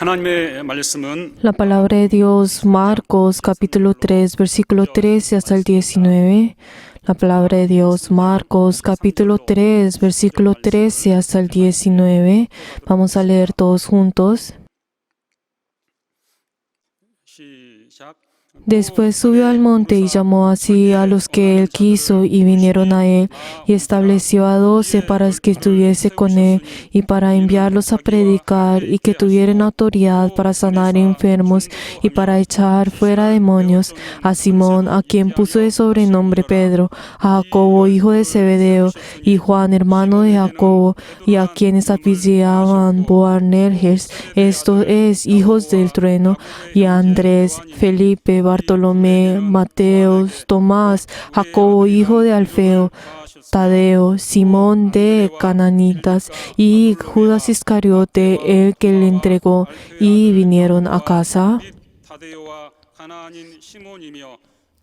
하나님의 말씀은 La palabra de Dios, Marcos capítulo 3, versículo 13 hasta el 19. La palabra de Dios, Marcos capítulo 3, versículo 13 hasta el 19. Vamos a leer todos juntos. 시작. Después subió al monte y llamó así a los que él quiso y vinieron a él y estableció a 12 para que estuviese con él y para enviarlos a predicar y que tuvieran autoridad para sanar enfermos y para echar fuera demonios, a Simón, a quien puso de sobrenombre Pedro, a Jacobo, hijo de Zebedeo, y Juan, hermano de Jacobo, y a quienes apellidaban Boanerges, esto es, hijos del trueno, y a Andrés, Felipe, Bartolomé, Mateos, Tomás, Jacobo, hijo de Alfeo, Tadeo, Simón de Cananitas y Judas Iscariote, el que le entregó, y vinieron a casa. 타데오와 가나안인 시몬이며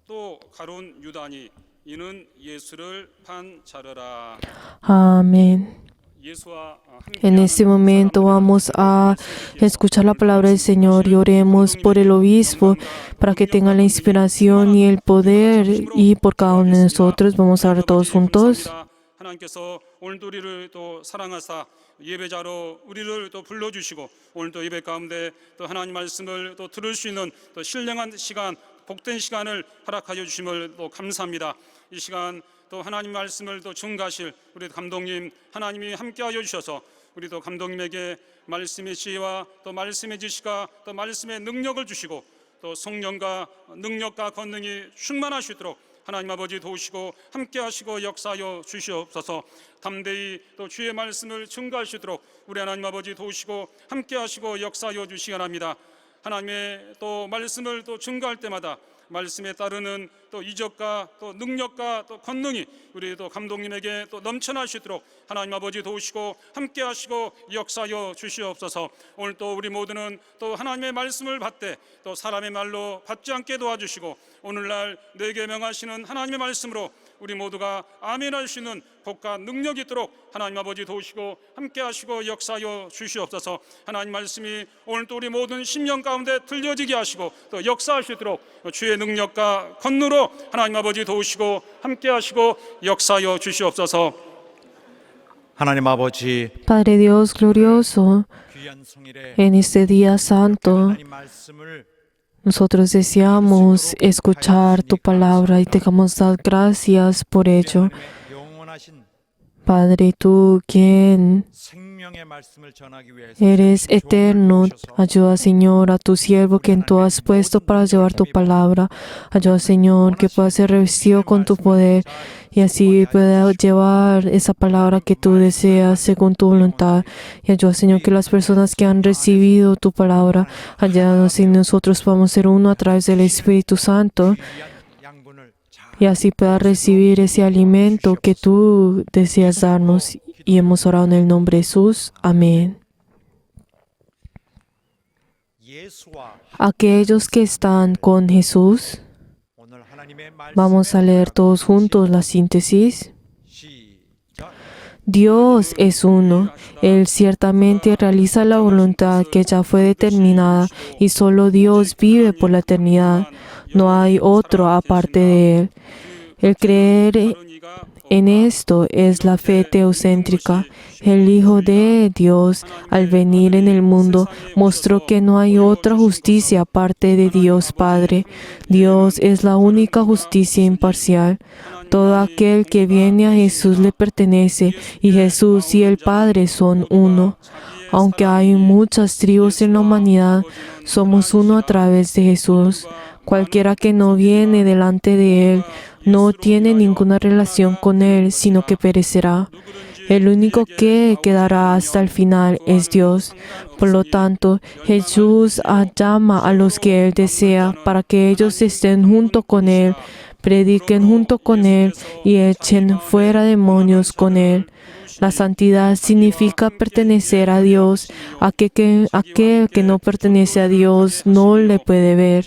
또 가룟 유다니 이는 예수를 판 자르라. Amén. 예수와 En este momento vamos a escuchar la palabra del Señor y oremos por el obispo para que tenga la inspiración y el poder, y por cada uno de nosotros. Vamos a orar todos juntos. 하나님께서 오늘도 우리를 또 사랑하사 예배자로 우리를 또 불러주시고 오늘도 예배 가운데 또 하나님 말씀을 또 들을 수 있는 또 신령한 시간, 복된 시간을 허락하여 주심을 또 감사합니다. 이 시간 또 하나님 말씀을 또 증가하실 우리 감독님 하나님이 함께하여 주셔서 우리 또 감독님에게 말씀의 지혜와 또 말씀의 지시가 또 말씀의 능력을 주시고 또 성령과 능력과 권능이 충만할 수 있도록 하나님 아버지 도우시고 함께 하시고 역사하여 주시옵소서. 담대히 또 주의 말씀을 증거할 수 있도록 우리 하나님 아버지 도우시고 함께 하시고 역사하여 주시기 바랍니다. 하나님의 또 말씀을 또 증거할 때마다 말씀에 따르는 또 이적과 또 능력과 또 권능이 우리 또 감독님에게 또 넘쳐날 수 있도록 하나님 아버지 도우시고 함께 하시고 역사하여 주시옵소서. 오늘 또 우리 모두는 또 하나님의 말씀을 받되 또 사람의 말로 받지 않게 도와주시고 오늘날 내게 명하시는 하나님의 말씀으로 우리 모두가 아멘할 수 있는 복과 능력이 있도록 하나님 아버지 도우시고 함께 하시고 역사하여 주시옵소서. 하나님 말씀이 오늘 또 우리 모든 심령 가운데 들려지게 하시고 또 역사할 수 있도록 주의 능력과 권능으로 하나님 아버지 도우시고 함께 하시고 역사하여 주시옵소서. 하나님 아버지, Padre Dios glorioso, 귀한 성일에 en este día santo, 하나님 말씀을 nosotros deseamos escuchar tu palabra y te damos las gracias por ello. 하나님의 영원하신 Padre, tú quien 생명의 말씀을 전하기 위해서 eres 조언을 eterno, 주셔서 ayuda, Señor, a tu siervo quien tú has puesto para llevar tu palabra. Ayuda, Señor, que pueda ser revestido con tu poder y así pueda llevar esa palabra que tú deseas según tu voluntad. Y ayuda, Señor, que las personas que han recibido tu palabra, ayúdanos y nosotros podamos ser uno a través del Espíritu Santo 귀한 양분을 잘 y así pueda recibir ese alimento que tú deseas darnos. Y hemos orado en el nombre de Jesús. Amén. 예수와 Aquellos que están con Jesús, 오늘 하나님의 말씀에 vamos a leer todos juntos la síntesis. 시작. Dios es uno. Él ciertamente realiza la voluntad que ya fue determinada y solo Dios vive por la eternidad. No hay otro aparte de Él. El creer en esto es la fe teocéntrica. El Hijo de Dios, al venir en el mundo, mostró que no hay otra justicia aparte de Dios Padre. Dios es la única justicia imparcial. Todo aquel que viene a Jesús le pertenece, y Jesús y el Padre son uno. Aunque hay muchas tribus en la humanidad, somos uno a través de Jesús. Cualquiera que no viene delante de Él no tiene ninguna relación con Él, sino que perecerá. El único que quedará hasta el final es Dios. Por lo tanto, Jesús llama a los que Él desea para que ellos estén junto con Él, prediquen junto con Él y echen fuera demonios con Él. La santidad significa pertenecer a Dios. Aquel que no pertenece a Dios no le puede ver.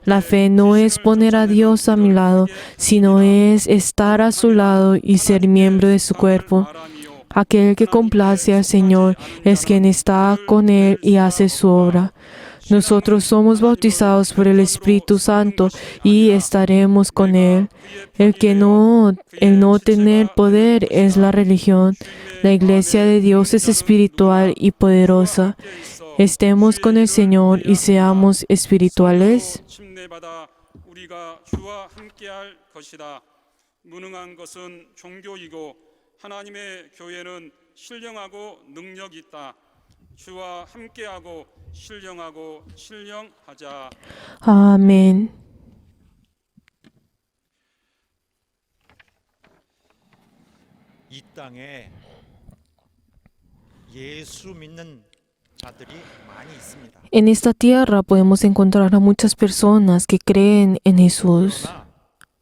La fe no es poner a Dios a mi lado, sino es estar a su lado y ser miembro de su cuerpo. Aquel que complace al Señor es quien está con Él y hace su obra. Nosotros somos bautizados por el Espíritu Santo y estaremos con Él. El no tener poder es la religión. La iglesia de Dios es espiritual y poderosa. Estemos con el Señor y seamos espirituales. 침례받아 우리가 주와 함께할 것이다. 무능한 것은 종교이고 하나님의 교회는 신령하고 능력이 있다. 주와 함께하고 신령하자. Amén. 이 땅에 예수 믿는 자들이 많이 있습니다. En esta tierra podemos encontrar a muchas personas que creen en Jesús. 그러나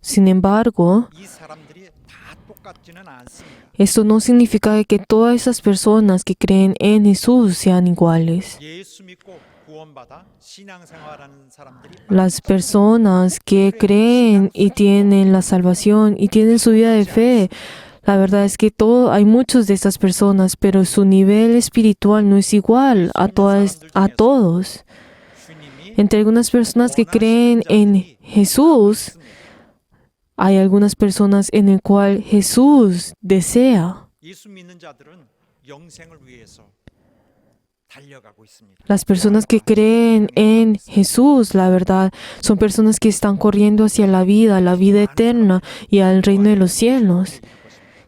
Sin embargo, 이 사람들이 다 똑같지는 않습니다. esto no significa que todas esas personas que creen en Jesús sean iguales. 예수 믿고 구원받아 신앙생활하는 사람들이 Las personas que creen y tienen la salvación y tienen su vida de fe, la verdad es que hay muchos de estas personas, pero su nivel espiritual no es igual a todos. 주님이 Entre algunas personas que creen en Jesús, hay algunas personas en el cual Jesús desea. 예수 믿는 자들은 영생을 위해서 달려가고 있습니다. Las personas que creen en Jesús, la verdad, son personas que están corriendo hacia la vida eterna y al reino de los cielos.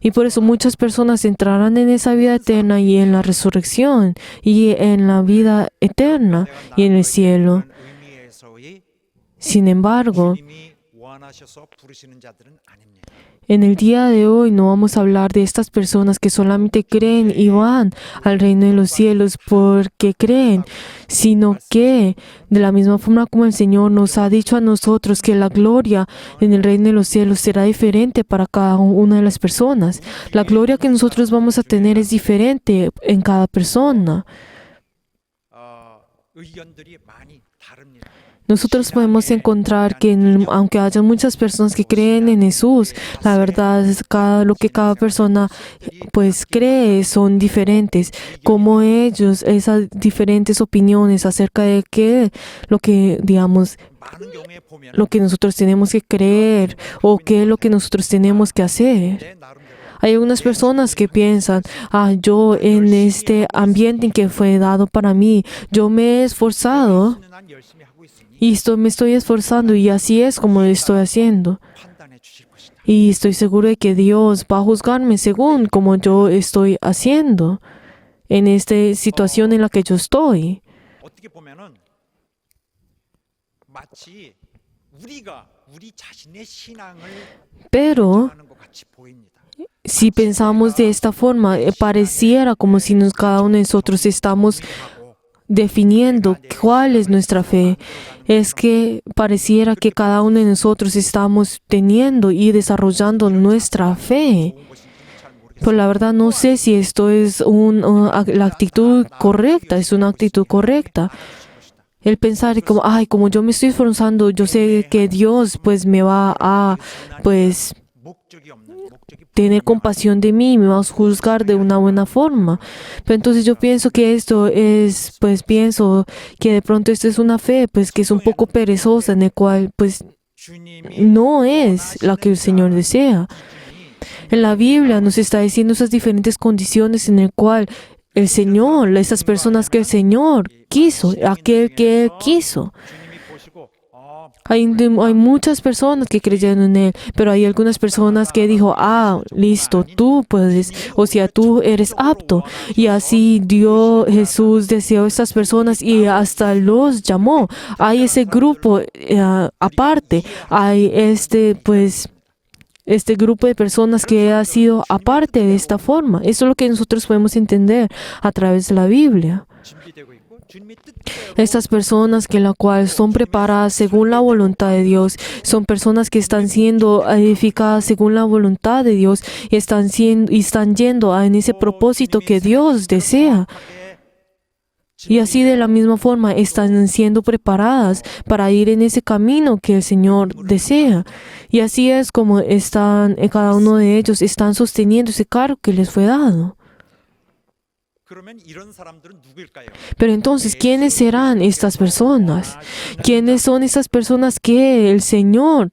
Y por eso muchas personas entrarán en esa vida eterna y en la resurrección y en la vida eterna y en el cielo. 의미에서의 Sin embargo, 주님이 원하셔서 부르시는 자들은 아닙니다. En el día de hoy no vamos a hablar de estas personas que solamente creen y van al reino de los cielos porque creen, sino que de la misma forma como el Señor nos ha dicho a nosotros que la gloria en el reino de los cielos será diferente para cada una de las personas. La gloria que nosotros vamos a tener es diferente en cada persona. 의견들이 많이 다릅니다. Nosotros podemos encontrar que aunque haya muchas personas que creen en Jesús, la verdad es lo que cada persona pues cree son diferentes. Como ellos, esas diferentes opiniones acerca de qué lo que digamos 많은 경우에 보면 lo que nosotros tenemos que creer o qué es lo que nosotros tenemos que hacer. 내 나름대로 Hay algunas personas que piensan, yo en este ambiente que fue dado para mí, yo me he esforzado 난 열심히 하고 있으니 y me estoy esforzando y así es como lo estoy haciendo. 판단해 주실 것이다. Y estoy seguro de que Dios va a juzgarme según como yo estoy haciendo en esta situación en la que yo estoy. 어떻게 보면은 마치 우리가 우리 자신의 신앙을 Pero 하는 것 같이 보입니다. si pensamos de esta forma, pareciera como si cada uno de nosotros estamos definiendo cuál es nuestra fe. Es que pareciera que cada uno de nosotros estamos teniendo y desarrollando nuestra fe. Pero la verdad no sé si esto es la actitud correcta, es una actitud correcta. El pensar como, como yo me estoy esforzando, yo sé que Dios pues me va a pues 목적이 없는 목적이 tener compasión de mí, me va a juzgar de una buena forma. Pero entonces yo pienso que esto es, pues pienso que de pronto esto es una fe, pues que es un poco perezosa, en el cual pues 주님이 no es la que el Señor desea. En la Biblia nos está diciendo esas diferentes condiciones en el cual el Señor, esas personas que el Señor quiso, aquel que Él quiso. 주님이 보시고 Hay muchas personas que creyeron en Él, pero hay algunas personas que dijo, listo, tú puedes, o sea, tú eres apto. Y así Jesús deseó a estas personas y hasta los llamó. Hay ese grupo aparte, hay este grupo de personas que ha sido aparte de esta forma. Eso es lo que nosotros podemos entender a través de la Biblia. 준비되고 있고 주님의 뜻대로 Estas personas que la cual son preparadas según la voluntad de Dios, son personas que están siendo edificadas según la voluntad de Dios y están yendo en ese propósito que Dios desea. Y así de la misma forma están siendo preparadas para ir en ese camino que el Señor desea. Y así es como cada uno de ellos están sosteniendo ese cargo que les fue dado. 그러면 이런 사람들은 누구일까요? Pero entonces, ¿quiénes serán estas personas? ¿Quiénes son estas personas que el Señor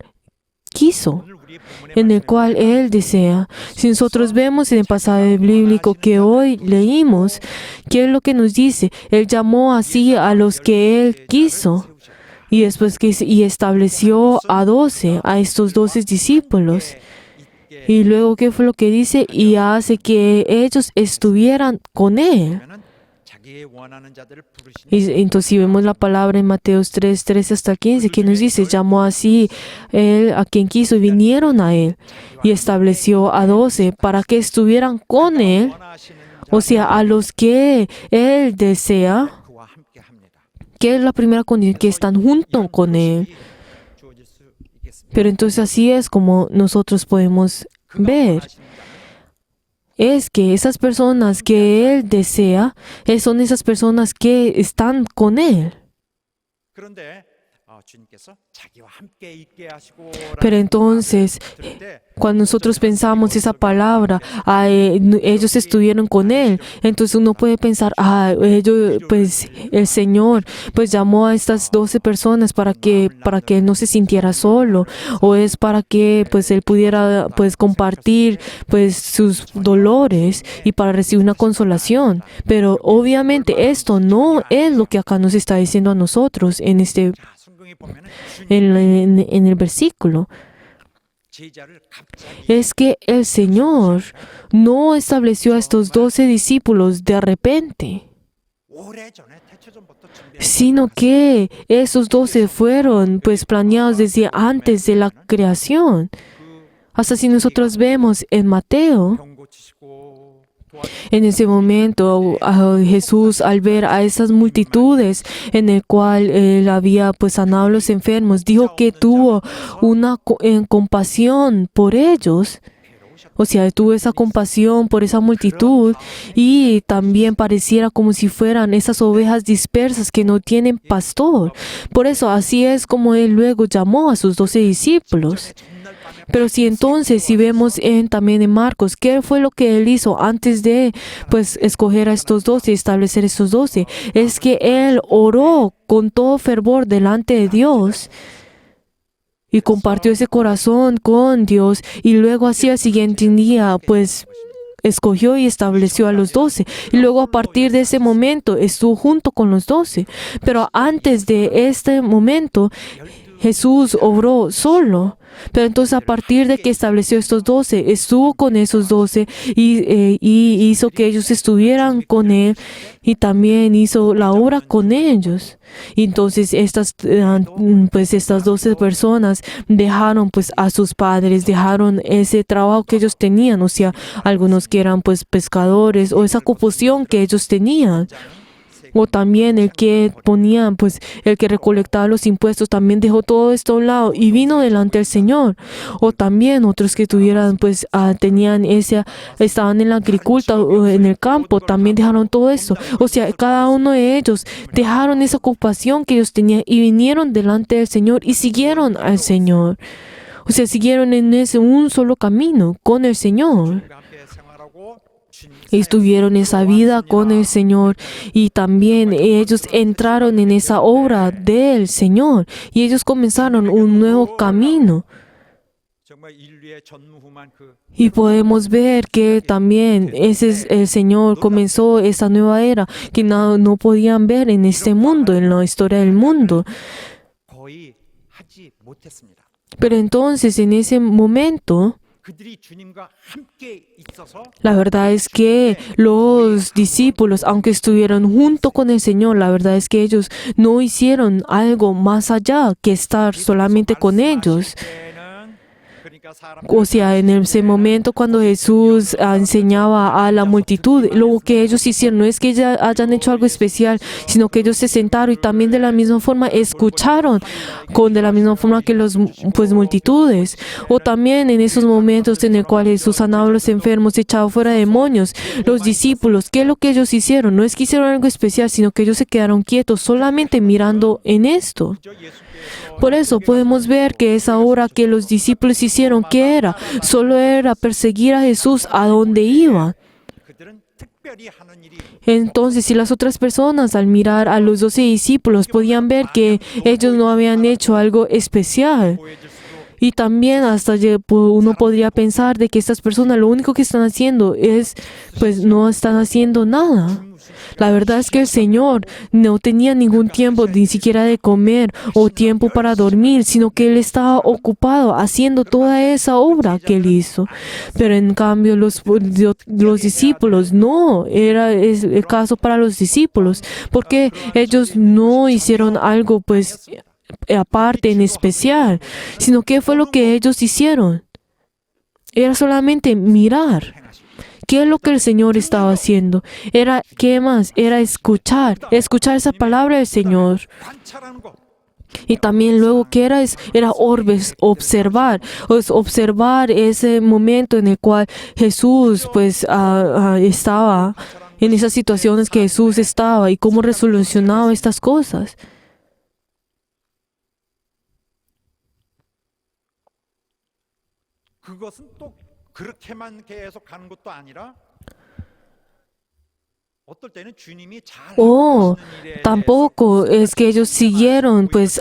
quiso, 오늘 우리의 본문에 en el cual Él desea? Si nosotros vemos en el pasaje bíblico que hoy leímos, ¿qué es lo que nos dice? Él llamó así a los que Él quiso y después y estableció a 12, a estos 12 discípulos. Y luego, ¿qué fue lo que dice? Y hace que ellos estuvieran con Él. 그러면은 자기의 원하는 자들을 부르시는 Y entonces si vemos la palabra en Mateos 3, 13 hasta 15, que nos dice, llamó así Él a quien quiso y vinieron a Él. Y estableció a 12 para que estuvieran con Él, 원하시는 o sea, a los que Él desea, 그와 함께 합니다. que es la primera condición, que están junto con Él. 주어질 수 있겠습니다. Pero entonces así es como nosotros podemos ver. Es que esas personas que Él desea son esas personas que están con Él. 그런데 주님께서 자기와 함께 있게 하시고 Pero entonces, cuando nosotros pensamos esa palabra, ellos estuvieron con Él, entonces uno puede pensar, pues el Señor pues llamó a estas 12 personas para que Él no se sintiera solo, o es para que pues Él pudiera pues compartir pues sus dolores y para recibir una consolación. Pero obviamente esto no es lo que acá nos está diciendo a nosotros en 성경에 보면은 en el versículo. 제자를 갑자기 Es que el Señor no estableció a estos 12 discípulos de repente. 오래전에 태초전부터 준비한 sino que esos 12 fueron pues planeados desde antes de la creación. Hasta si nosotros vemos en Mateo, 병 고치시고 도와주시고 en ese momento Jesús, al ver a esas multitudes en el cual él había pues sanado a los enfermos, dijo que tuvo una compasión por ellos. O sea, tuvo esa compasión por esa multitud y también pareciera como si fueran esas ovejas dispersas que no tienen pastor. Por eso así es como él luego llamó a sus 12 discípulos. Pero si entonces, si vemos también en Marcos, ¿qué fue lo que él hizo antes de pues escoger a estos 12 y establecer estos 12? Es que él oró con todo fervor delante de Dios y compartió ese corazón con Dios, y luego así al siguiente día pues escogió y estableció a los 12, y luego a partir de ese momento estuvo junto con los 12. Pero antes de este momento Jesús obró solo. Pero entonces a partir de que estableció estos 12, estuvo con esos 12 y hizo que ellos estuvieran con él, y también hizo la obra con ellos. Y entonces estas 12 personas dejaron pues a sus padres, dejaron ese trabajo que ellos tenían, o sea, algunos que eran pues pescadores, o esa ocupación que ellos tenían. O también el que ponía, pues el que recolectaba los impuestos, también dejó todo esto a un lado y vino delante del Señor. O también otros que tuvieran, pues estaban en la agricultura o en el campo, también dejaron todo eso. O sea, cada uno de ellos dejaron esa ocupación que ellos tenían y vinieron delante del Señor y siguieron al Señor. O sea, siguieron en ese un solo camino con el Señor. Estuvieron esa vida con el Señor, y también ellos entraron en esa obra del Señor y ellos comenzaron un nuevo camino. Y podemos ver que también el Señor comenzó esa nueva era que no podían ver en este mundo, en la historia del mundo. 거의 하지 못했습니다. Pero entonces en ese momento 그들이 주님과 함께 있어서 la verdad es que los discípulos, aunque estuvieron junto con el Señor, la verdad es que ellos no hicieron algo más allá que estar solamente con ellos. O sea, en ese momento cuando Jesús enseñaba a la multitud, lo que ellos hicieron no es que ya hayan hecho algo especial, sino que ellos se sentaron y también de la misma forma escucharon, de la misma forma que los multitudes. O también en esos momentos en el cual Jesús sanaba a los enfermos, echaba fuera demonios, los discípulos, ¿qué es lo que ellos hicieron? No es que hicieron algo especial, sino que ellos se quedaron quietos solamente mirando en esto. Por eso podemos ver que esa obra que los discípulos hicieron, ¿qué era? Solo era perseguir a Jesús a donde iba. 그들은 특별히 하는 일이 Entonces, si las otras personas al mirar a los 12 discípulos podían ver que ellos no habían hecho algo especial, 보여질 수도 y también hasta uno podría pensar de que estas personas lo único que están haciendo es, pues no están haciendo nada. La verdad es que el Señor no tenía ningún tiempo ni siquiera de comer o tiempo para dormir, sino que Él estaba ocupado haciendo toda esa obra que Él hizo. Pero en cambio los discípulos no, era el caso para los discípulos, porque ellos no hicieron algo pues aparte en especial, sino que fue lo que ellos hicieron. Era solamente mirar. ¿Qué es lo que el Señor estaba haciendo? ¿Qué más? Era escuchar esa palabra del Señor. 관찰하는 것. Y también luego, ¿qué era? Era observar. Observar ese momento en el cual Jesús pues estaba, en esas situaciones que Jesús estaba y cómo resolucionaba estas cosas. 그것은 또 그렇게만 계속 가는 것도 아니라 어떨 때는 주님이 잘 Oh, 하시는 일에 tampoco es que ellos siguieron pues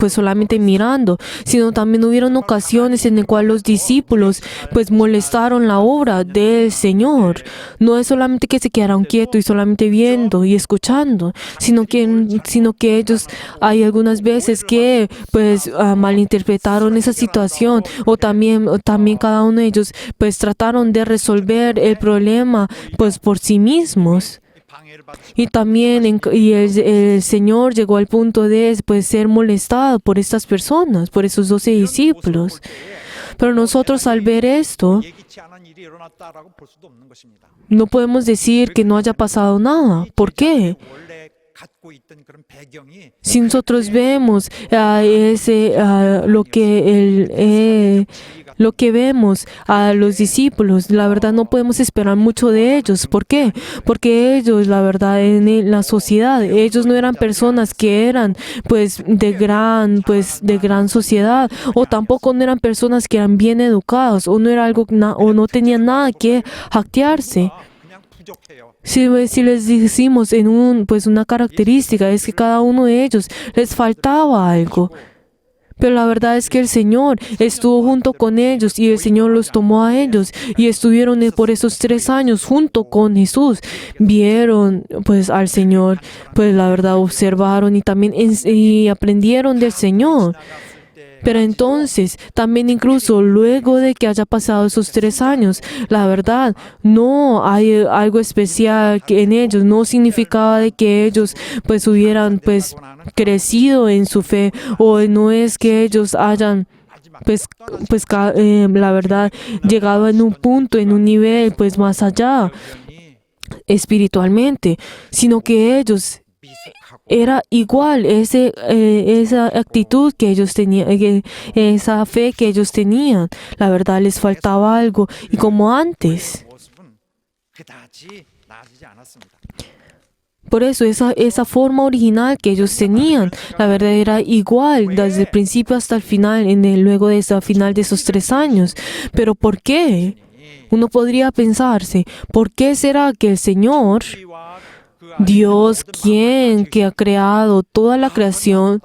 solamente mirando, sino también hubieron ocasiones en las cuales los discípulos pues molestaron la obra del Señor. No es solamente que se quedaron quietos y solamente viendo y escuchando, sino que ellos hay algunas veces que pues malinterpretaron esa situación, o también cada uno de ellos pues trataron de resolver el problema pues por sí mismos. 방해를 Y también el Señor llegó al punto de pues, ser molestado por estas personas, por esos 12 discípulos. Pero nosotros al ver esto, no podemos decir que no haya pasado nada. ¿Por qué? Si nosotros vemos lo que vemos a los discípulos, la verdad no podemos esperar mucho de ellos. ¿Por qué? Porque ellos, la verdad, en la sociedad, ellos no eran personas que eran de gran sociedad, o tampoco no eran personas que eran bien educados, o no era o no tenían nada que jactarse. Si les decimos en una característica es que cada uno de ellos les faltaba algo. Pero la verdad es que el Señor estuvo junto con ellos y el Señor los tomó a ellos y estuvieron por esos 3 años junto con Jesús. Vieron al Señor, la verdad observaron y también y aprendieron del Señor. Pero entonces, también incluso luego de que haya pasado esos 3 años, la verdad, no hay algo especial en ellos. No significaba de que ellos hubieran crecido en su fe, o no es que ellos hayan la verdad, llegado en un punto, en un nivel más allá espiritualmente, sino que ellos era igual esa actitud que ellos tenían, esa fe que ellos tenían. La verdad les faltaba algo, y como antes. Por eso esa forma original que ellos tenían, la verdad era igual desde el principio hasta el final, luego de ese final de esos 3 años. Pero ¿por qué? Uno podría pensarse, ¿por qué será que el Señor, Dios, que ha creado toda la creación,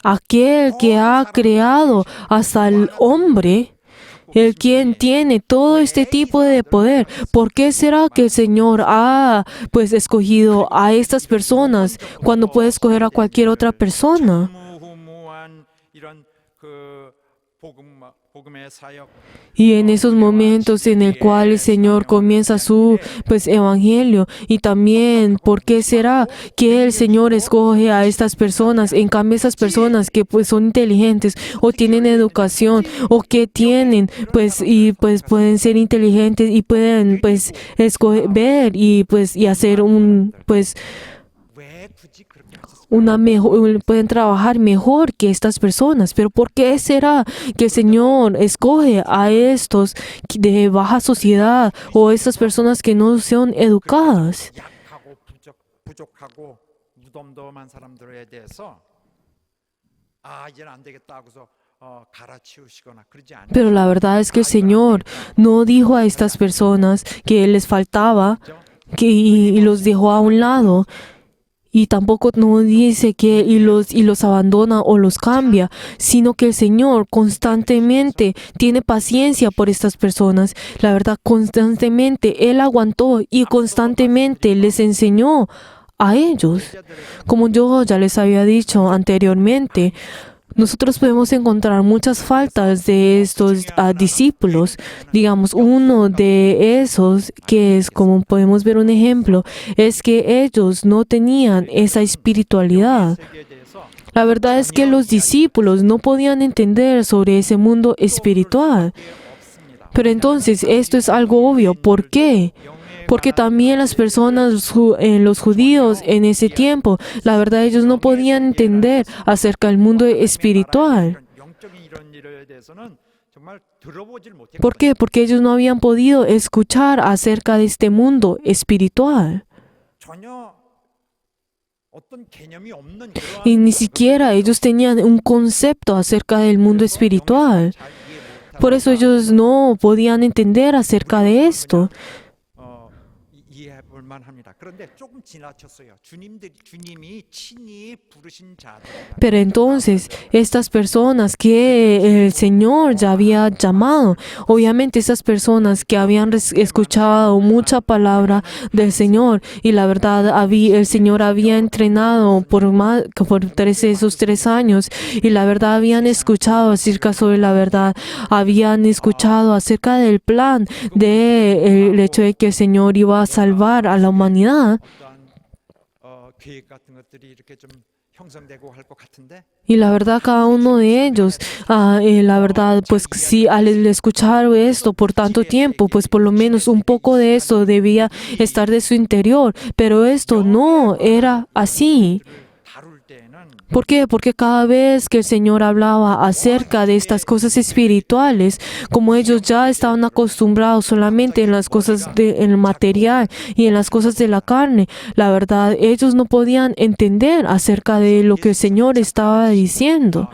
aquel que ha creado hasta el hombre, el quien tiene todo este tipo de poder, ¿por qué será que el Señor ha escogido a estas personas cuando puede escoger a cualquier otra persona? Y en esos momentos en el cual el Señor comienza su evangelio, y también ¿por qué será que el Señor escoge a estas personas? En cambio, esas personas que son inteligentes o tienen educación o que tienen pueden ser inteligentes y pueden escoger ver y hacer pueden trabajar mejor que estas personas. Pero ¿por qué será que el Señor escoge a estos de baja sociedad o estas personas que no son educadas? Pero la verdad es que el Señor no dijo a estas personas que les faltaba y los dejó a un lado. Y tampoco no dice que los abandona o los cambia, sino que el Señor constantemente tiene paciencia por estas personas. La verdad, constantemente Él aguantó y constantemente les enseñó a ellos. Como yo ya les había dicho anteriormente, nosotros podemos encontrar muchas faltas de estos discípulos. Digamos, uno de esos, que es como podemos ver un ejemplo, es que ellos no tenían esa espiritualidad. La verdad es que los discípulos no podían entender sobre ese mundo espiritual. Pero entonces, esto es algo obvio. ¿Por qué? Porque también las personas, los judíos en ese tiempo, la verdad ellos no podían entender acerca del mundo espiritual. ¿Por qué? Porque ellos no habían podido escuchar acerca de este mundo espiritual. Y ni siquiera ellos tenían un concepto acerca del mundo espiritual. Por eso ellos no podían entender acerca de esto. 볼만합니다. 그런데 조금 지나쳤어요. 주님이 친히 부르신 자들. Pero entonces, estas personas que el Señor ya había llamado, obviamente esas personas que habían escuchado mucha palabra del Señor y la verdad el Señor había entrenado por esos 3 años y la verdad habían escuchado acerca sobre la verdad, habían escuchado acerca del plan del hecho de que el Señor iba a salvar a la humanidad. 어떠한 계획 같은 것들이 이렇게 좀 형성되고 할 것 같은데 Y la verdad, cada uno de ellos, la verdad, pues sí, al escuchar esto por tanto tiempo, pues por lo menos un poco de esto debía estar de su interior. Pero esto no era así. 다룰 때에는 ¿Por qué? Porque cada vez que el Señor hablaba acerca de estas cosas espirituales, como ellos ya estaban acostumbrados solamente en las cosas en el material y en las cosas de la carne, la verdad, ellos no podían entender acerca de lo que el Señor estaba diciendo.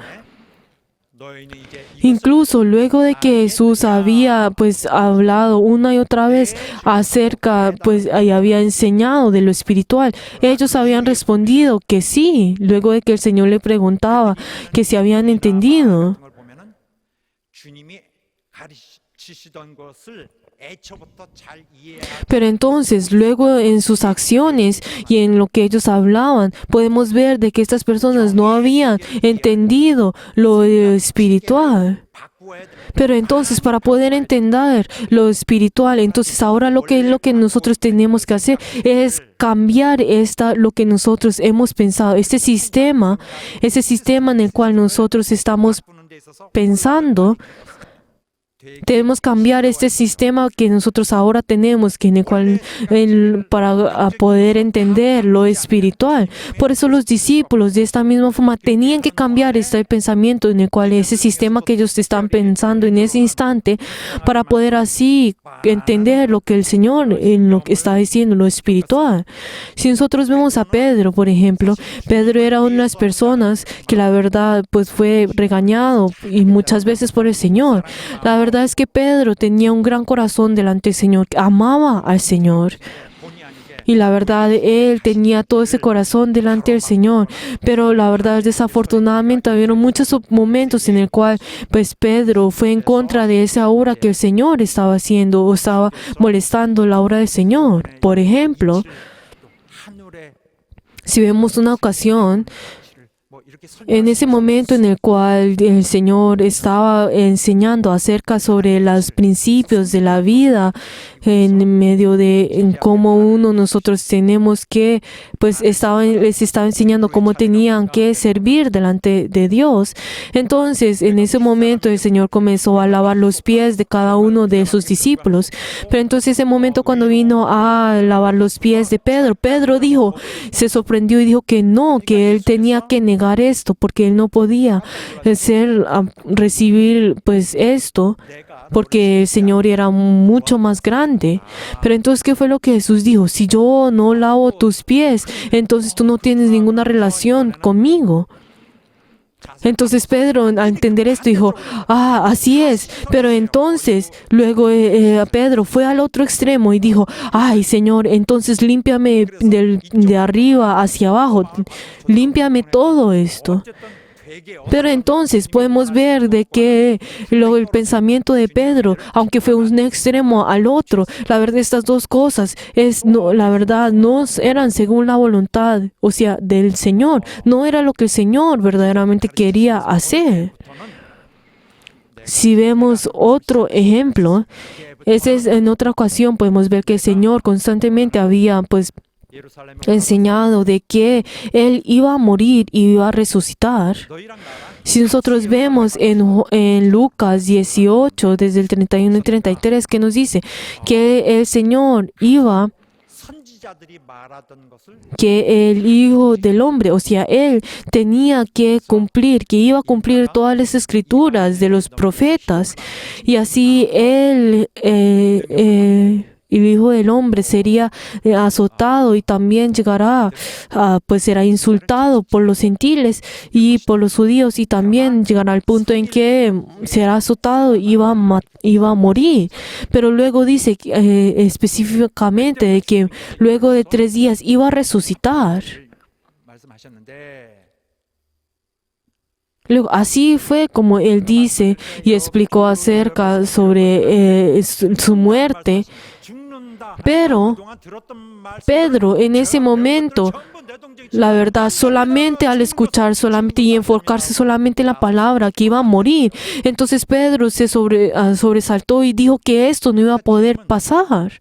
너희는 이제 Incluso luego de que Jesús había pues hablado una y otra vez acerca, pues y había enseñado de lo espiritual, ellos habían respondido que sí, luego de que el Señor le preguntaba que si habían entendido. 걸 보면은 주님이 가르치시던 것을 애초부터 잘 이해하고 Pero entonces, luego en sus acciones y en lo que ellos hablaban, podemos ver de que estas personas no habían entendido lo espiritual. 바꾸어야 됩니다. Pero entonces, para poder entender lo espiritual, entonces ahora lo que nosotros tenemos que hacer es cambiar lo que nosotros hemos pensado, ese sistema en el cual nosotros estamos 바꾸는 데 있어서 pensando. Debemos cambiar este sistema que nosotros ahora tenemos, que en el cual para poder entender lo espiritual. Por eso los discípulos de esta misma forma tenían que cambiar este pensamiento en el cual ese sistema que ellos están pensando en ese instante para poder así entender lo que el Señor en lo que está diciendo, lo espiritual. Si nosotros vemos a Pedro, por ejemplo, Pedro era una de las personas que la verdad pues fue regañado y muchas veces por el Señor. La verdad es que Pedro tenía un gran corazón delante del Señor, amaba al Señor. 본의 아니게 Y la verdad, él tenía todo ese corazón delante del Señor. Pero la verdad, desafortunadamente, hubieron muchos momentos en el cual, pues, Pedro fue en contra de esa obra que el Señor estaba haciendo o estaba molestando la obra del Señor. Por ejemplo, 하늘에 si vemos una ocasión, 뭐 이렇게 en ese momento en el cual el Señor estaba enseñando acerca sobre los principios de la vida, en medio de cómo nosotros tenemos que, pues les estaba enseñando cómo tenían que servir delante de Dios. Entonces, en ese momento el Señor comenzó a lavar los pies de cada uno de sus discípulos. Pero entonces ese momento cuando vino a lavar los pies de Pedro, Pedro se sorprendió y dijo que no, que él tenía que negar esto, porque él no podía recibir pues esto, porque el Señor era mucho más grande. Pero entonces, ¿qué fue lo que Jesús dijo? Si yo no lavo tus pies, entonces tú no tienes ninguna relación conmigo. Entonces Pedro, al entender esto, dijo, así es. Pero entonces, luego Pedro fue al otro extremo y dijo, ay, Señor, entonces límpiame de arriba hacia abajo, límpiame todo esto. Pero entonces podemos ver de que el pensamiento de Pedro, aunque fue un extremo al otro, la verdad estas dos cosas la verdad no eran según la voluntad, o sea, del Señor. No era lo que el Señor verdaderamente quería hacer. Si vemos otro ejemplo, en otra ocasión podemos ver que el Señor constantemente había pues enseñado de que Él iba a morir y iba a resucitar. Si nosotros vemos en Lucas 18, desde el 31 y 33, que nos dice que el Señor que el Hijo del Hombre, o sea, Él tenía que iba a cumplir todas las escrituras de los profetas, y así Él el Hijo del Hombre sería azotado y también llegará, pues será insultado por los gentiles y por los judíos, y también llegará al punto en que será azotado y iba a morir. Pero luego dice específicamente de que luego de 3 días iba a resucitar. 말씀하셨는데 Luego, así fue como él dice y explicó acerca sobre su muerte. Pero Pedro, en ese momento, la verdad, solamente al escuchar solamente y enfocarse solamente en la palabra que iba a morir, entonces Pedro se sobresaltó y dijo que esto no iba a poder pasar.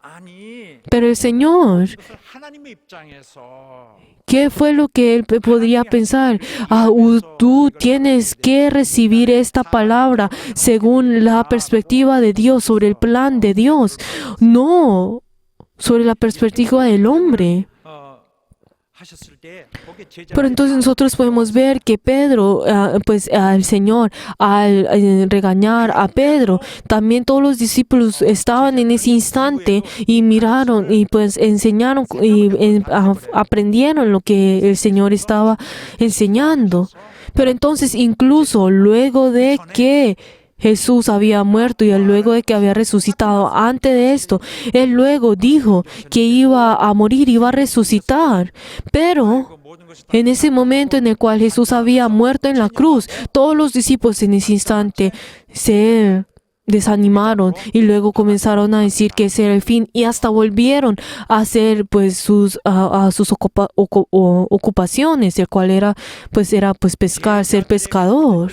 아니 Pero el Señor, 그것을 하나님의 입장에서 ¿qué fue lo que él podría pensar? Tú tienes que recibir esta palabra según la perspectiva de Dios, sobre el plan de Dios, no sobre la perspectiva del hombre. 하셨을 때 거기에 Pero entonces nosotros podemos ver que Pedro, pues al Señor, al regañar a Pedro, también todos los discípulos estaban en ese instante y miraron y pues enseñaron y aprendieron lo que el Señor estaba enseñando. Pero entonces incluso luego de que Jesús había muerto y luego de que había resucitado, antes de esto, Él luego dijo que iba a morir, iba a resucitar. Pero en ese momento en el cual Jesús había muerto en la cruz, todos los discípulos en ese instante se desanimaron y luego comenzaron a decir que ese era el fin y hasta volvieron a hacer pues sus ocupaciones, el cual era pescar, ser pescador.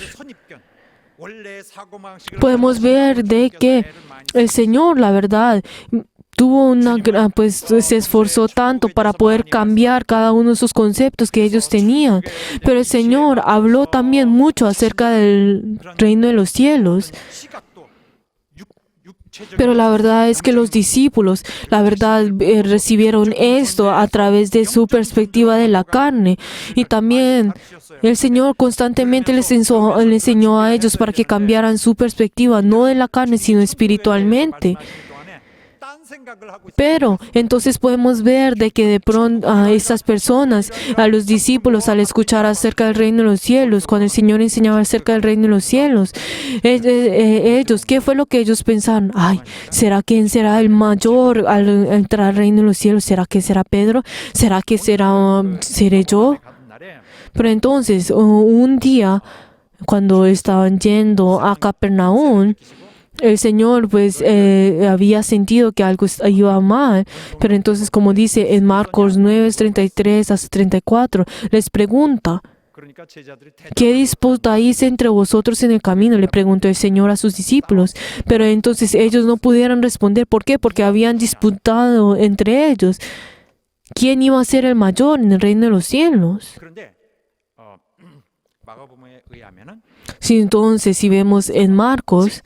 Podemos ver de que el Señor, la verdad, se esforzó tanto para poder cambiar cada uno de esos conceptos que ellos tenían. Pero el Señor habló también mucho acerca del reino de los cielos. Pero la verdad es que los discípulos, la verdad, recibieron esto a través de su perspectiva de la carne. Y también el Señor constantemente les enseñó a ellos para que cambiaran su perspectiva, no de la carne, sino espiritualmente. Pero entonces podemos ver de que de pronto a estas personas, a los discípulos, al escuchar acerca del reino de los cielos, cuando el Señor enseñaba acerca del reino de los cielos, ellos, ¿qué fue lo que ellos pensaron? Ay, ¿será quién será el mayor al entrar al reino de los cielos? ¿Será que será Pedro? ¿Será que seré yo? Pero entonces, un día, cuando estaban yendo a Capernaum, el Señor pues había sentido que algo iba mal, pero entonces, como dice en Marcos 9:33 hasta 34, les pregunta: ¿qué disputáis entre vosotros en el camino? Le preguntó el Señor a sus discípulos. Pero entonces ellos no pudieron responder. ¿Por qué? Porque habían disputado entre ellos quién iba a ser el mayor en el reino de los cielos. Sí, entonces, si vemos en Marcos,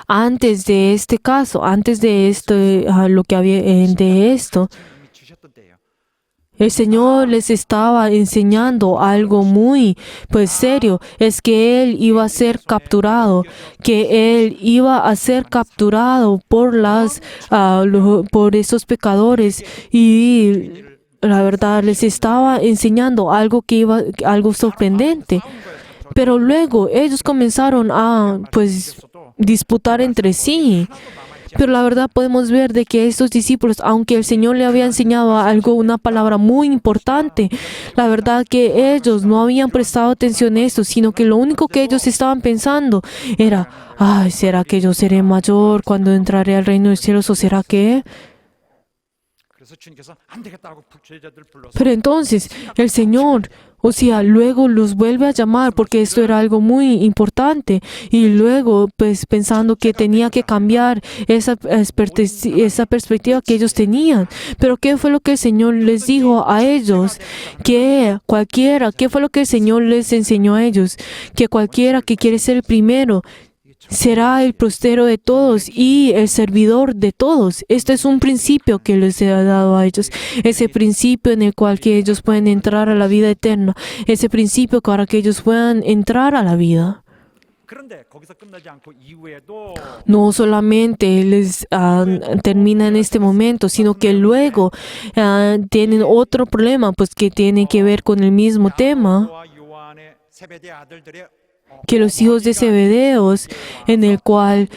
antes de este caso, antes de esto, lo que había de esto, el Señor les estaba enseñando algo muy serio, es que Él iba a ser capturado, que Él iba a ser capturado por por esos pecadores, y la verdad les estaba enseñando algo algo sorprendente. Pero luego ellos comenzaron a disputar entre sí. Pero la verdad podemos ver de que estos discípulos, aunque el Señor le había enseñado una palabra muy importante, la verdad que ellos no habían prestado atención a esto, sino que lo único que ellos estaban pensando era: ay, ¿será que yo seré mayor cuando entraré al reino de los cielos? ¿O será que...? Pero entonces el Señor, luego los vuelve a llamar, porque esto era algo muy importante, y luego pensando que tenía que cambiar esa perspectiva que ellos tenían. Pero ¿qué fue lo que el Señor les dijo a ellos? ¿Qué fue lo que el Señor les enseñó a ellos? Que cualquiera que quiere ser el primero será el postero de todos y el servidor de todos. Este es un principio que les ha dado a ellos. Ese principio en el cual que ellos pueden entrar a la vida eterna. Ese principio para que ellos puedan entrar a la vida. 그런데 거기서 끝나지 않고 이후에도 No solamente les termina en este momento, sino que luego tienen otro problema, pues que tiene que ver con el mismo tema, 야고보와 요한의 세베대 아들들의 que los hijos de Zebedeos, en el cual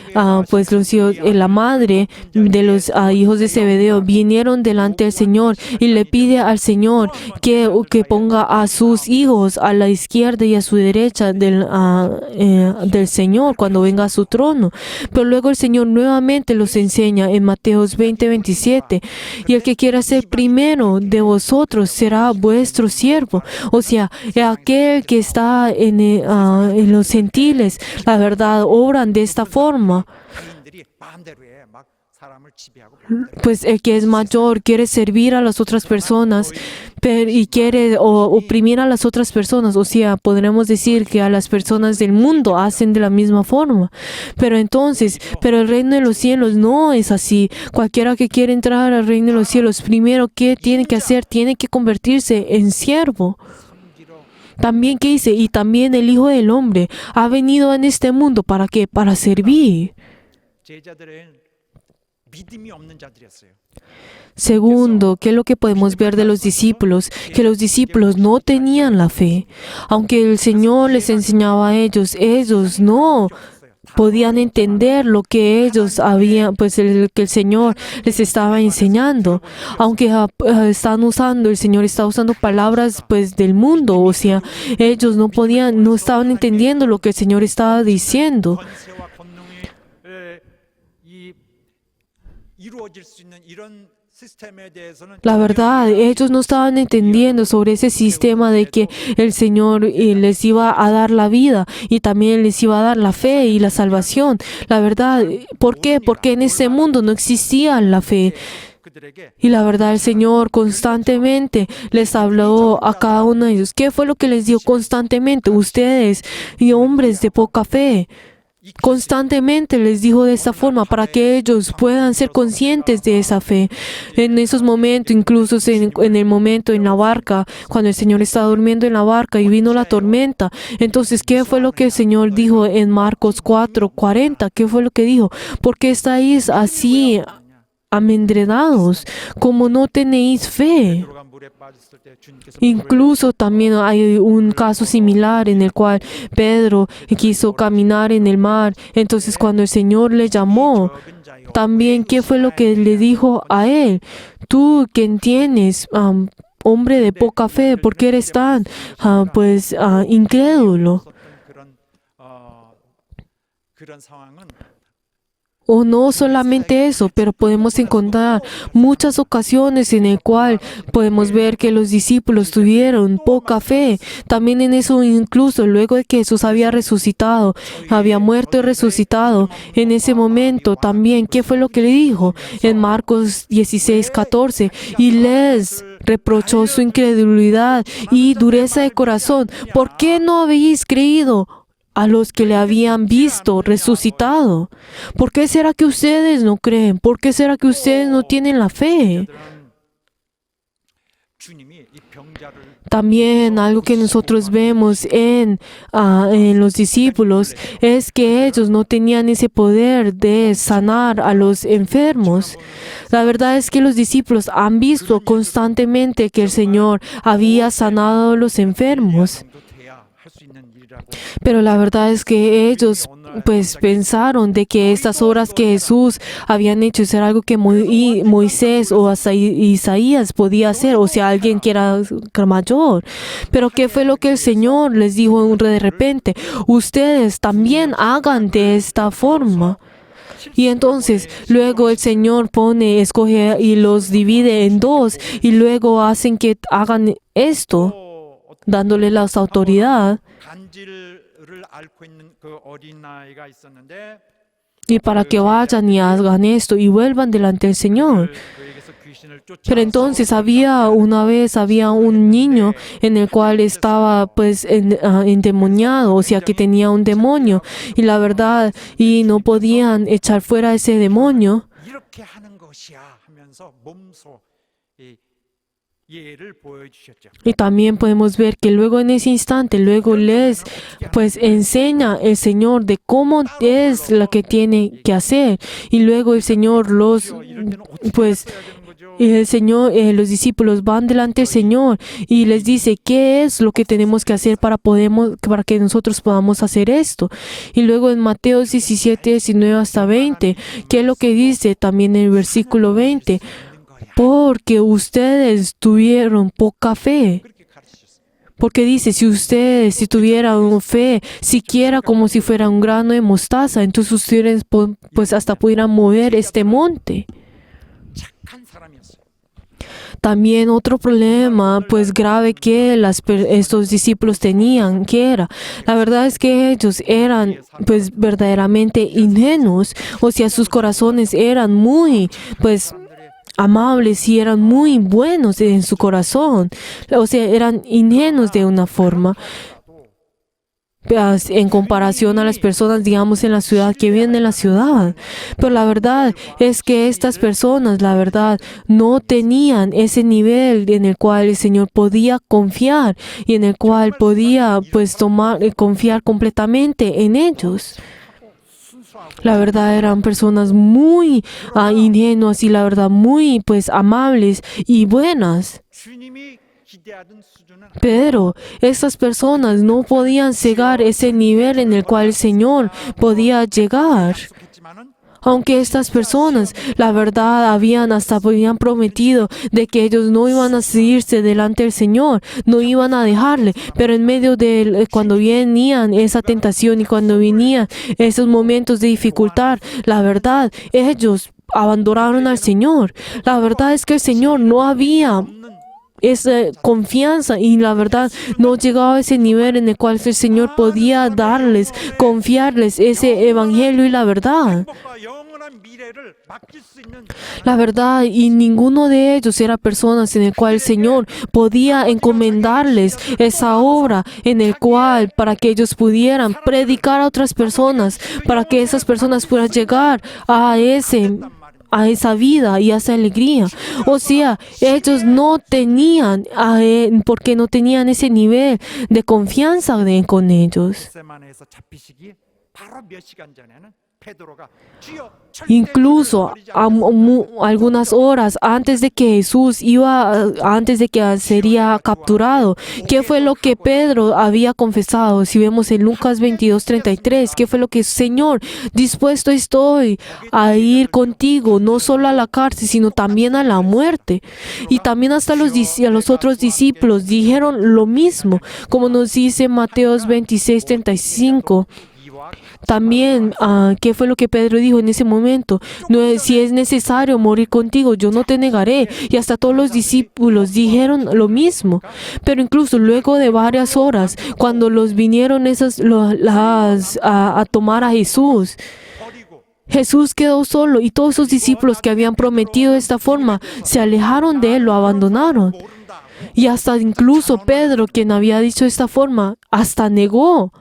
pues los hijos, la madre de los hijos de Zebedeo vinieron delante del Señor y le pide al Señor que ponga a sus hijos a la izquierda y a su derecha del Señor cuando venga a su trono. Pero luego el Señor nuevamente los enseña en Mateos 20:27, y el que quiera ser primero de vosotros será vuestro siervo. O sea, aquel que está en los gentiles, la verdad, obran de esta forma. 개인들이 마음대로 해. 막 사람을 지배하고 Pues el que es mayor quiere servir a las otras personas y quiere oprimir a las otras personas. O sea, podremos decir que a las personas del mundo hacen de la misma forma. Pero el reino de los cielos no es así. Cualquiera que quiere entrar al reino de los cielos, primero, ¿qué tiene que hacer? Tiene que convertirse en siervo. También, ¿qué dice? Y también el Hijo del Hombre ha venido en este mundo, ¿para qué? Para servir. 제자들은 믿음이 없는 자들이었어요. Segundo, ¿qué es lo que podemos ver de los discípulos? Que los discípulos no tenían la fe. Aunque el Señor les enseñaba a ellos no podían entender lo que ellos habían, pues que el Señor les estaba enseñando. Aunque el Señor está usando palabras pues del mundo, o sea, ellos no estaban entendiendo lo que el Señor estaba diciendo. 권세와 권능이 이루어질 수 있는 이런 시스템에 대해서는 La verdad, ellos no estaban entendiendo sobre ese sistema de que el Señor les iba a dar la vida y también les iba a dar la fe y la salvación. La verdad, ¿por qué? Porque en ese mundo no existía la fe. 그들에게 Y la verdad, el Señor constantemente les habló a cada uno de ellos. ¿Qué fue lo que les dijo constantemente? Ustedes y hombres de poca fe. Constantemente les dijo de esta forma para que ellos puedan ser conscientes de esa fe. En esos momentos, incluso en el momento en la barca, cuando el Señor estaba durmiendo en la barca y vino la tormenta. Entonces, ¿qué fue lo que el Señor dijo en Marcos 4:40? ¿Qué fue lo que dijo? ¿Por qué estáis así amedrentados? ¿Cómo no tenéis fe? 들어간 물에 빠졌을 때 주님께서 Incluso también hay un caso similar en el cual Pedro quiso caminar en el mar. Entonces cuando el Señor le llamó, 적은 자여 también ¿qué fue lo que le dijo a él? Tú, quien tienes, hombre de poca fe, ¿por qué eres tan incrédulo? 그런 상황은 O no solamente eso, pero podemos encontrar muchas ocasiones en el cual podemos ver que los discípulos tuvieron poca fe. También en eso, incluso luego de que Jesús había resucitado, había muerto y resucitado, en ese momento también, ¿qué fue lo que le dijo? En Marcos 16:14, y les reprochó su incredulidad y dureza de corazón. ¿Por qué no habéis creído a los que le habían visto resucitado? ¿Por qué será que ustedes no creen? ¿Por qué será que ustedes no tienen la fe? 주님이 이 병자를 También algo que nosotros vemos en los discípulos es que ellos no tenían ese poder de sanar a los enfermos. La verdad es que los discípulos han visto constantemente que el Señor había sanado a los enfermos. 정도 돼야 할 수 있는 일이라고 Pero la verdad es que ellos pues pensaron de que estas obras que Jesús habían hecho era algo que Moisés o hasta Isaías podía hacer, o sea, alguien que era mayor. Pero ¿qué fue lo que el Señor les dijo de repente? Ustedes también hagan de esta forma. Y entonces luego el Señor escoge y los divide en dos y luego hacen que hagan esto, dándole la autoridad. 간질을 앓고 있는 그 어린아이가 있었는데 Y para que vayan y hagan esto y vuelvan delante del Señor. 그에게서 귀신을 Pero entonces había un niño en el cual estaba pues endemoniado, o sea que tenía un demonio. Y la verdad, y no podían echar fuera ese demonio. 이렇게 하는 것이야 하면서 몸소 예를 보여주셨죠. Y también podemos ver que luego en ese instante, luego les pues enseña el Señor de cómo es lo que tiene que hacer. Y luego el Señor los pues y el Señor, los discípulos van delante del Señor y les dice qué es lo que tenemos que hacer para que nosotros podamos hacer esto. Y luego en Mateo 17, 19 hasta 20, ¿qué es lo que dice también en el versículo 20? Porque ustedes tuvieron poca fe. 그렇게 가르치셨어요. Porque dice, si tuvieran fe, siquiera como si fuera un grano de mostaza, entonces ustedes pues hasta pudieran mover este monte. 착한 사람이었어요. También otro problema pues grave que estos discípulos tenían, que era, la verdad es que ellos eran pues verdaderamente ingenuos, o sea, sus corazones eran muy pues amables y eran muy buenos en su corazón, o sea, eran ingenuos de una forma. En comparación a las personas, digamos, en la ciudad, que viven en la ciudad. Pero la verdad es que estas personas, la verdad, no tenían ese nivel en el cual el Señor podía confiar y en el cual podía, pues, confiar completamente en ellos. La verdad, eran personas muy ingenuas y la verdad, muy, pues, amables y buenas. 주님이 기대하던 수준은 Pero estas personas no podían llegar a ese nivel en el cual el Señor podía llegar. 약속했지만은 Aunque estas personas, la verdad, habían prometido de que ellos no iban a seguirse delante del Señor, no iban a dejarle, pero en medio de cuando venían esa tentación y cuando venían esos momentos de dificultad, la verdad, ellos abandonaron al Señor. La verdad es que el Señor no había esa confianza y la verdad no llegaba a ese nivel en el cual el Señor podía darles, confiarles ese evangelio y la verdad. 행복과 영원한 미래를 맡길 수 있는 La verdad, y ninguno de ellos era personas en el cual el Señor podía encomendarles esa obra en el cual para que ellos pudieran predicar a otras personas, para que esas personas puedan llegar a esa vida y a esa alegría. O sea, ellos no tenían, porque no tenían ese nivel de confianza con ellos. 겟세마네에서 잡히시기 바로 몇 시간 전에는 베드로가 주여 Incluso algunas horas antes de que sería capturado, ¿qué fue lo que Pedro había confesado? Si vemos en Lucas 22:33, ¿qué fue lo que Señor, dispuesto estoy a ir contigo, no solo a la cárcel, sino también a la muerte? Y también hasta los otros discípulos dijeron lo mismo, como nos dice Mateo 26:35. También, ¿qué fue lo que Pedro dijo en ese momento? No, si es necesario morir contigo, yo no te negaré. Y hasta todos los discípulos dijeron lo mismo. Pero incluso luego de varias horas, cuando los vinieron a tomar a Jesús, Jesús quedó solo y todos esos discípulos que habían prometido de esta forma se alejaron de él, lo abandonaron. Y hasta incluso Pedro, quien había dicho de esta forma, hasta negó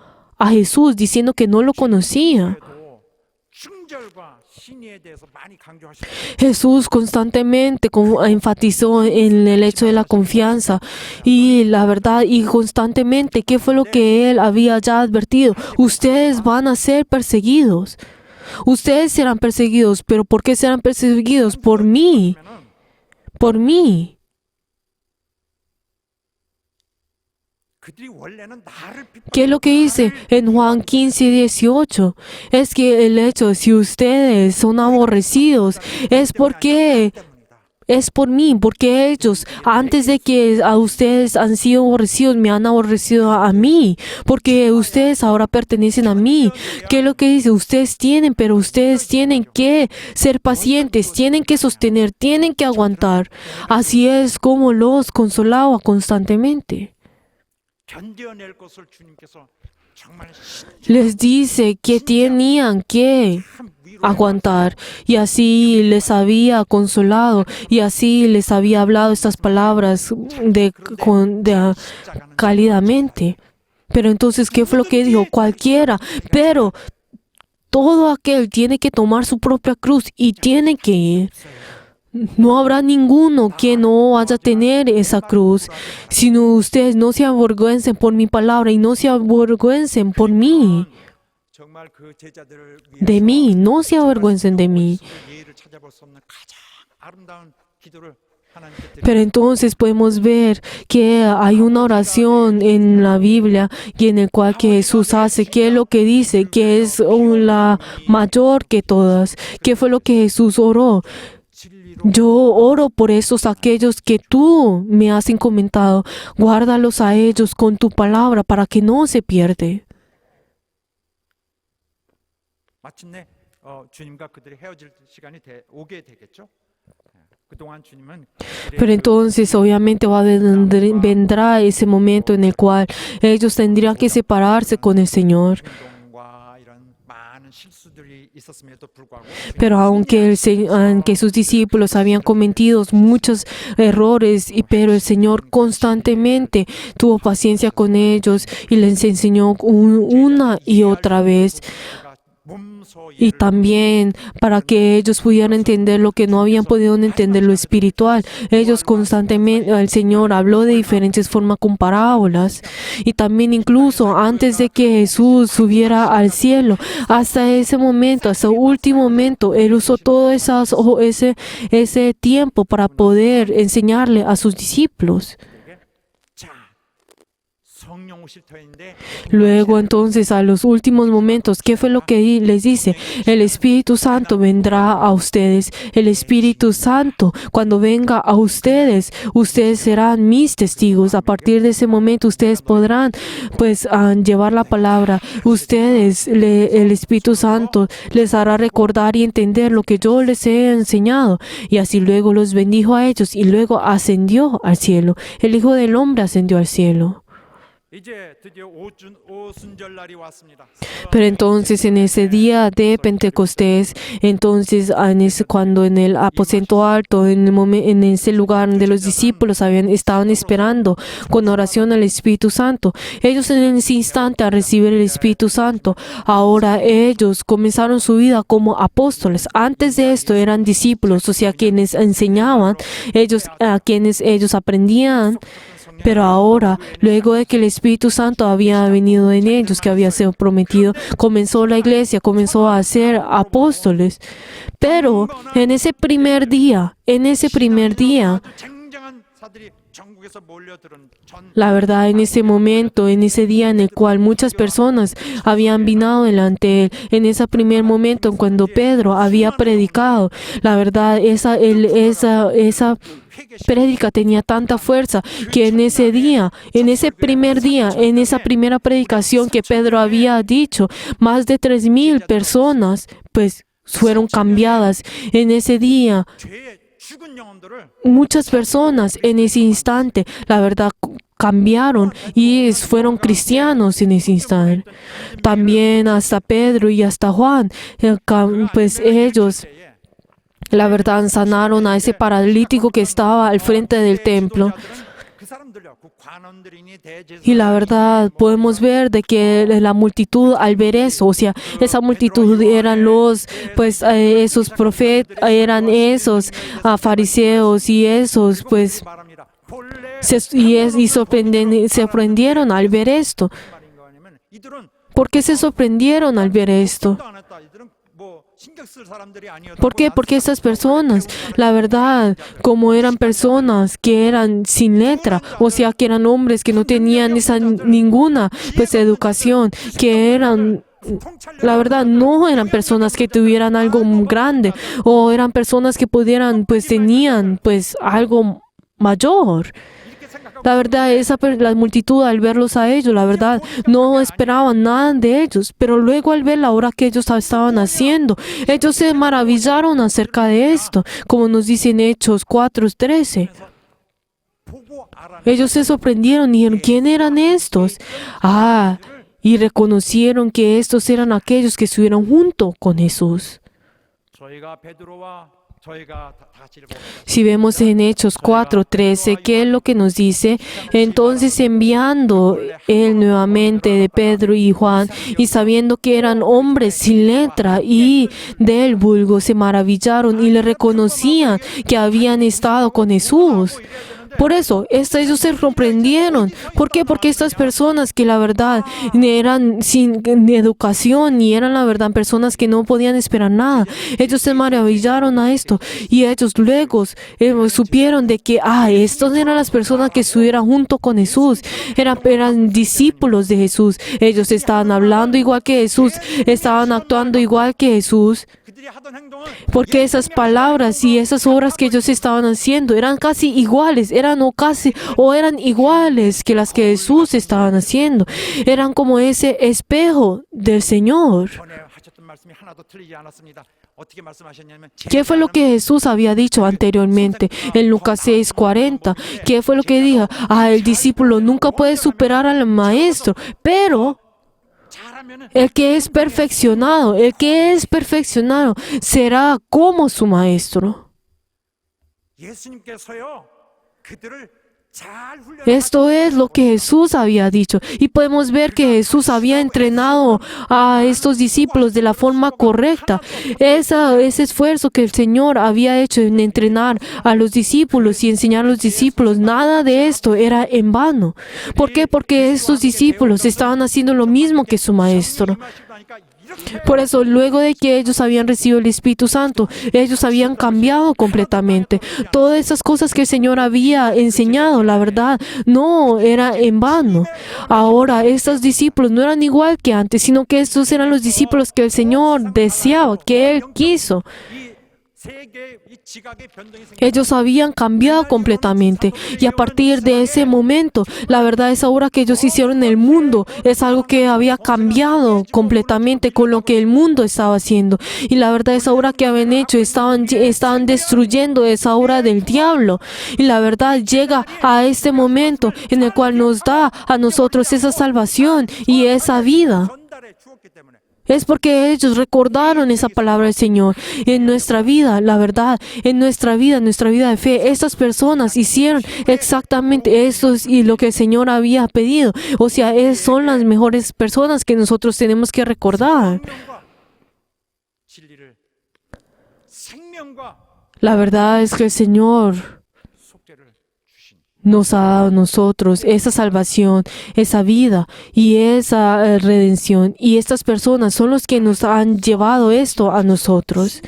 a Jesús diciendo que no lo conocía. 순절과 신의에 대해서 많이 강조하셨어요. Jesús constantemente enfatizó en el hecho de la confianza y la verdad y constantemente qué fue lo que él había ya advertido. Ustedes van a ser perseguidos. Ustedes serán perseguidos, pero ¿por qué serán perseguidos? Por mí. Por mí. 그들이 원래는 나를 ¿Qué es lo que dice en Juan 15:18? Es que el hecho, si ustedes son aborrecidos, es porque es por mí, porque ellos, antes de que a ustedes han sido aborrecidos, me han aborrecido a mí, porque ustedes ahora pertenecen a mí. ¿Qué es lo que dice? Ustedes tienen, pero ustedes tienen que ser pacientes, tienen que sostener, tienen que aguantar. Así es como los consolaba constantemente. 견뎌낼 것을 주님께서 정말 Les dice que tenían que aguantar y así les había consolado y así les había hablado estas palabras cálidamente. Pero entonces, ¿qué fue lo que dijo? Cualquiera, pero todo aquel tiene que tomar su propia cruz y tiene que ir. No habrá ninguno que no vaya a tener esa cruz, sino ustedes no se avergüencen por mi palabra y no se avergüencen por mí. 정말 그 제자들을 De mí, no se avergüencen de mí. 예의를 찾아볼 수 없는 가장 아름다운 기도를 하나님께 드립니다. Pero entonces podemos ver que hay una oración en la Biblia y en el cual que Jesús hace, que es lo que dice, que es la mayor que todas. ¿Qué fue lo que Jesús oró? Yo oro por esos aquellos que tú me has encomendado. Guárdalos a ellos con tu palabra para que no se pierda. 마침내 주님과 그들이 헤어질 시간이 오게 되겠죠. 그동안 주님은 Pero entonces obviamente vendrá ese momento en el cual ellos tendrían que separarse con el Señor. 운동과 이런 많은 실수들이 있었음에도 불구하고 Pero aunque sus discípulos habían cometido muchos errores, pero el Señor constantemente tuvo paciencia con ellos y les enseñó una y otra vez. Y también para que ellos pudieran entender lo que no habían podido entender, lo espiritual. Ellos constantemente, el Señor habló de diferentes formas con parábolas. Y también incluso antes de que Jesús subiera al cielo, hasta ese momento, hasta el último momento, Él usó todo ese tiempo para poder enseñarle a sus discípulos. 성령 오실 터인데 Luego entonces a los últimos momentos, ¿qué fue lo que les dice? El Espíritu Santo vendrá a ustedes. El Espíritu Santo, cuando venga a ustedes, ustedes serán mis testigos. A partir de ese momento ustedes podrán llevar la palabra. El Espíritu Santo les hará recordar y entender lo que yo les he enseñado. Y así luego los bendijo a ellos y luego ascendió al cielo. El Hijo del Hombre ascendió al cielo. 이제 드디어 오순절날이 왔습니다. Pero entonces en ese día de Pentecostés, entonces cuando en el aposento alto, en ese lugar donde los discípulos estaban esperando con oración al Espíritu Santo, ellos en ese instante a recibir el Espíritu Santo, ahora ellos comenzaron su vida como apóstoles. Antes de esto eran discípulos, o sea, quienes enseñaban, a quienes ellos aprendían. Pero ahora, luego de que el Espíritu Santo había venido en ellos, que había sido prometido, comenzó la iglesia, comenzó a ser apóstoles. Pero en ese primer día, 쟁쟁한 사들이 전국에서 몰려들은 la verdad, en ese momento, en ese día en el cual muchas personas habían venido delante de él, en ese primer momento en cuando Pedro había predicado, la verdad, esa prédica tenía tanta fuerza que en ese día, en ese primer día, en esa primera predicación que Pedro había dicho, más de 3,000 personas fueron cambiadas. En ese día, 죄의 죽은 영혼들을 muchas personas en ese instante, la verdad, cambiaron y fueron cristianos en ese instante. También hasta Pedro y hasta Juan, ellos, la verdad, sanaron a ese paralítico que estaba al frente del templo. 그 사람들요, 그 관원들이니 Y la verdad, podemos ver de que la multitud al ver eso, o sea, esa multitud eran esos profetas, eran esos fariseos y esos, 말합니다. se sorprendieron al ver esto. 말인 거 아니면 이들은 ¿Por qué se sorprendieron al ver esto? 안 했다. 이들은 뭐 신경 쓸 사람들이 아니었다. ¿Por qué? Porque estas personas, la verdad, como eran personas que eran sin letra, o sea, que eran hombres que no tenían ninguna educación, que eran, la verdad, no eran personas que tuvieran algo grande, o eran personas que pudieran, tenían, algo mayor. La verdad, la multitud al verlos a ellos, la verdad, no esperaban nada de ellos, pero luego al ver la obra que ellos estaban haciendo, ellos se maravillaron acerca de esto, como nos dice en Hechos 4:13. 보고 알아. Ellos se sorprendieron y dijeron, ¿quién eran estos? Y reconocieron que estos eran aquellos que estuvieron junto con Jesús. 저희가 베드로와 저희가 다 같이 읽어보겠습니다. Si vemos en Hechos 4:13, ¿qué es lo que nos dice? Entonces enviando él nuevamente de Pedro y Juan, y sabiendo que eran hombres sin letra y del vulgo, se maravillaron y le reconocían que habían estado con Jesús. Por eso, ellos se sorprendieron. ¿Por qué? Porque estas personas que la verdad eran sin educación y eran la verdad personas que no podían esperar nada, ellos se maravillaron a esto y ellos luego supieron de que, estos eran las personas que estuvieran junto con Jesús, eran discípulos de Jesús. Ellos estaban hablando igual que Jesús, estaban actuando igual que Jesús. 그들이 하던 행동은 Porque esas palabras y esas obras que ellos estaban haciendo eran casi iguales, eran iguales que las que Jesús estaban haciendo. Eran como ese espejo del Señor. 전에 하셨던 말씀이 하나도 틀리지 않았습니다. 어떻게 말씀하셨냐면 ¿Qué fue lo que Jesús había dicho anteriormente en Lucas 6:40? ¿Qué fue lo que dijo? El discípulo nunca puede superar al maestro, pero 잘하면은 el que es perfeccionado será como su maestro. 예수님께서요 그들을 잘 훈련하고 Esto es lo que Jesús había dicho. Y podemos ver que Jesús había entrenado a estos discípulos de la forma correcta. Ese esfuerzo que el Señor había hecho en entrenar a los discípulos y enseñar a los discípulos, nada de esto era en vano. ¿Por qué? Porque estos discípulos estaban haciendo lo mismo que su maestro. Por eso, luego de que ellos habían recibido el Espíritu Santo, ellos habían cambiado completamente. Todas esas cosas que el Señor había enseñado, la verdad, no era en vano. Ahora, estos discípulos no eran igual que antes, sino que estos eran los discípulos que el Señor deseaba, que Él quiso. 이 세계의 이 지각의 변동이 생겨 Ellos habían cambiado completamente y a partir de ese momento, la verdad, esa obra que ellos hicieron en el mundo es algo que había cambiado completamente con lo que el mundo estaba haciendo. Y la verdad, esa obra que habían hecho estaban destruyendo esa obra del diablo. Y la verdad llega a este momento en el cual nos da a nosotros esa salvación y esa vida. 전달해 주었기 때문에 Es porque ellos recordaron esa palabra del Señor. En nuestra vida, la verdad, en nuestra vida de fe, estas personas hicieron exactamente eso y lo que el Señor había pedido. O sea, son las mejores personas que nosotros tenemos que recordar. 생명과 진리를 생명과 La verdad es que el Señor 속죄를 주신 nos ha dado a nosotros esa salvación, esa vida y esa redención. Y estas personas son los que nos han llevado esto a nosotros.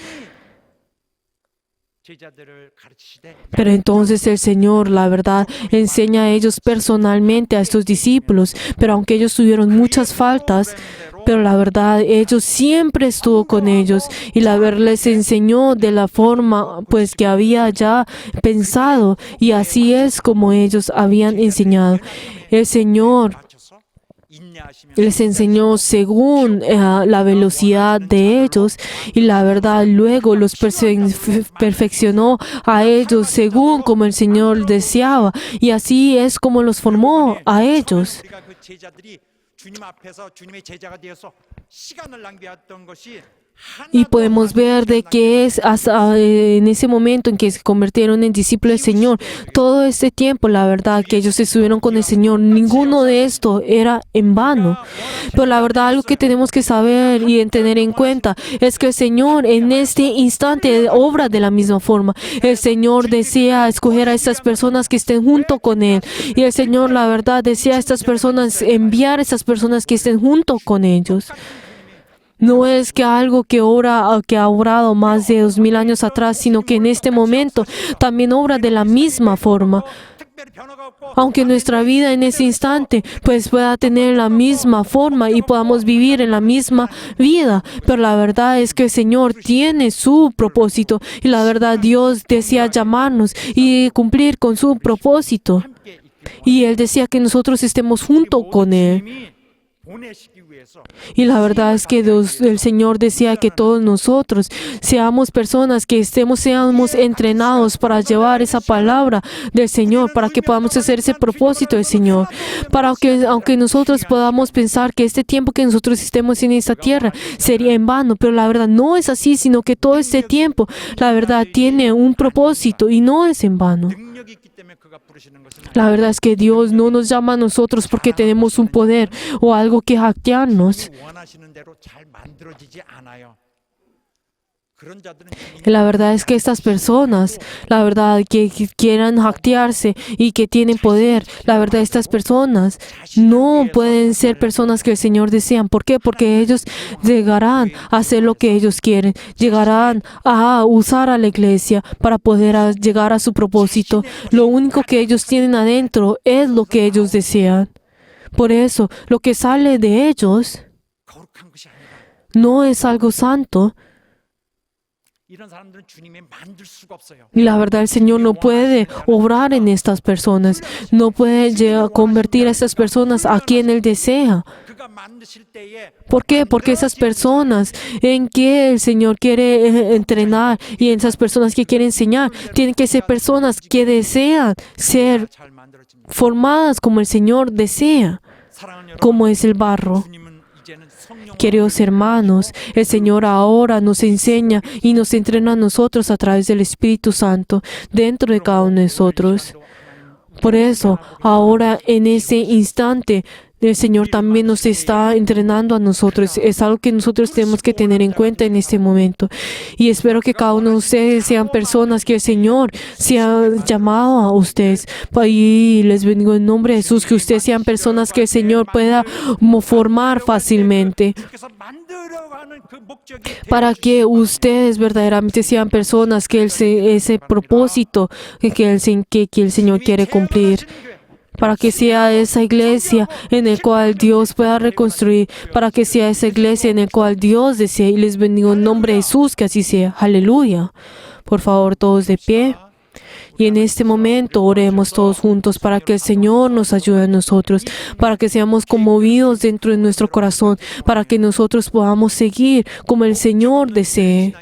제자들을 가르치시되 Pero entonces el Señor, la verdad, enseña a ellos personalmente, a estos discípulos. Pero aunque ellos tuvieron muchas faltas, pero la verdad, ellos siempre estuvo con ellos y la verdad les enseñó de la forma pues que había ya pensado y así es como ellos habían enseñado. El Señor 맞춰서 인내하시며 les enseñó según la velocidad de ellos y la verdad luego los perfeccionó a ellos según como el Señor deseaba y así es como los formó a ellos. 우리가 그 제자들이 주님 앞에서 주님의 제자가 되어서 시간을 낭비했던 것이 Y podemos ver de que es hasta en ese momento en que se convirtieron en discípulos del Señor. Todo este tiempo, la verdad, que ellos estuvieron con el Señor, ninguno de esto era en vano. Pero la verdad, algo que tenemos que saber y tener en cuenta es que el Señor en este instante obra de la misma forma. El Señor desea escoger a estas personas que estén junto con Él. Y el Señor, la verdad, desea a estas personas, enviar a estas personas que estén junto con ellos. No es que algo que ha obrado más de 2000 años atrás, sino que en este momento también obra de la misma forma. 특별히 변화가 없고 Aunque nuestra vida en ese instante pues pueda tener la misma forma y podamos vivir en la misma vida, pero la verdad es que el Señor tiene su propósito y la verdad Dios desea llamarnos y cumplir con su propósito. 함께 있기를 Y Él desea que nosotros estemos junto con Él. 주님이 보내시기 위해서 Y la verdad es que el Señor desea que todos nosotros seamos personas que seamos entrenados para llevar esa palabra del Señor, para que podamos hacer ese propósito del Señor, para que aunque nosotros podamos pensar que este tiempo que nosotros estemos en esta tierra sería en vano, pero la verdad no es así, sino que todo este tiempo, la verdad tiene un propósito y no es en vano. 능력이 있기 때문에 그가 부르시는 것은 La verdad es que Dios no nos llama a nosotros porque tenemos un poder o algo que jactearnos. 주님이 원하시는 대로 잘 만들어지지 않아요. 그런 자들은 La verdad es que estas personas, la verdad que quieran jactearse y que tienen poder, la verdad estas personas no pueden ser personas que el Señor desean. ¿Por qué? Porque ellos llegarán a hacer lo que ellos quieren, llegarán a usar a la iglesia para poder llegar a su propósito. Lo único que ellos tienen adentro es lo que ellos desean. Por eso, lo que sale de ellos 거룩한 것이 아니라 no es algo santo. 이런 사람들은 주님이 만들 수가 없어요. Y la verdad, el Señor no puede obrar en estas personas, no puede convertir a estas personas a quien Él desea. 그가 만드실 때에 ¿Por qué? Porque esas personas en que el Señor quiere entrenar y en esas personas que quiere enseñar, tienen que ser personas que desean ser 잘 만들어집니다. formadas como el Señor desea, 사랑하는 여러분, como es el barro. 주님은 이제는 성령으로 Queridos hermanos, el Señor ahora nos enseña y nos entrena a nosotros a través del Espíritu Santo dentro de cada uno de nosotros. Por eso, ahora en ese instante, el Señor también nos está entrenando a nosotros. Es algo que nosotros tenemos que tener en cuenta en este momento. Y espero que cada uno de ustedes sean personas que el Señor se ha llamado a ustedes. Y les bendigo en nombre de Jesús, que ustedes sean personas que el Señor pueda formar fácilmente. 주께서 만들어가는 그 목적이 Para que ustedes verdaderamente sean personas que ese propósito que el Señor quiere cumplir. Para que sea esa iglesia en la cual Dios pueda reconstruir, para que sea esa iglesia en la cual Dios desea. Y les bendigo en nombre de Jesús, que así sea. Aleluya. Por favor, todos de pie. Y en este momento oremos todos juntos para que el Señor nos ayude a nosotros, para que seamos conmovidos dentro de nuestro corazón, para que nosotros podamos seguir como el Señor desee.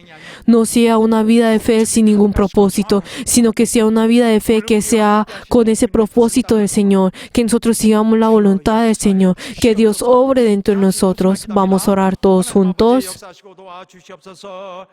No sea una vida de fe sin ningún propósito, sino que sea una vida de fe que sea con ese propósito del Señor, que nosotros sigamos la voluntad del Señor, que Dios obre dentro de nosotros. Vamos a orar todos juntos. 역사하시고 도와주시옵소서.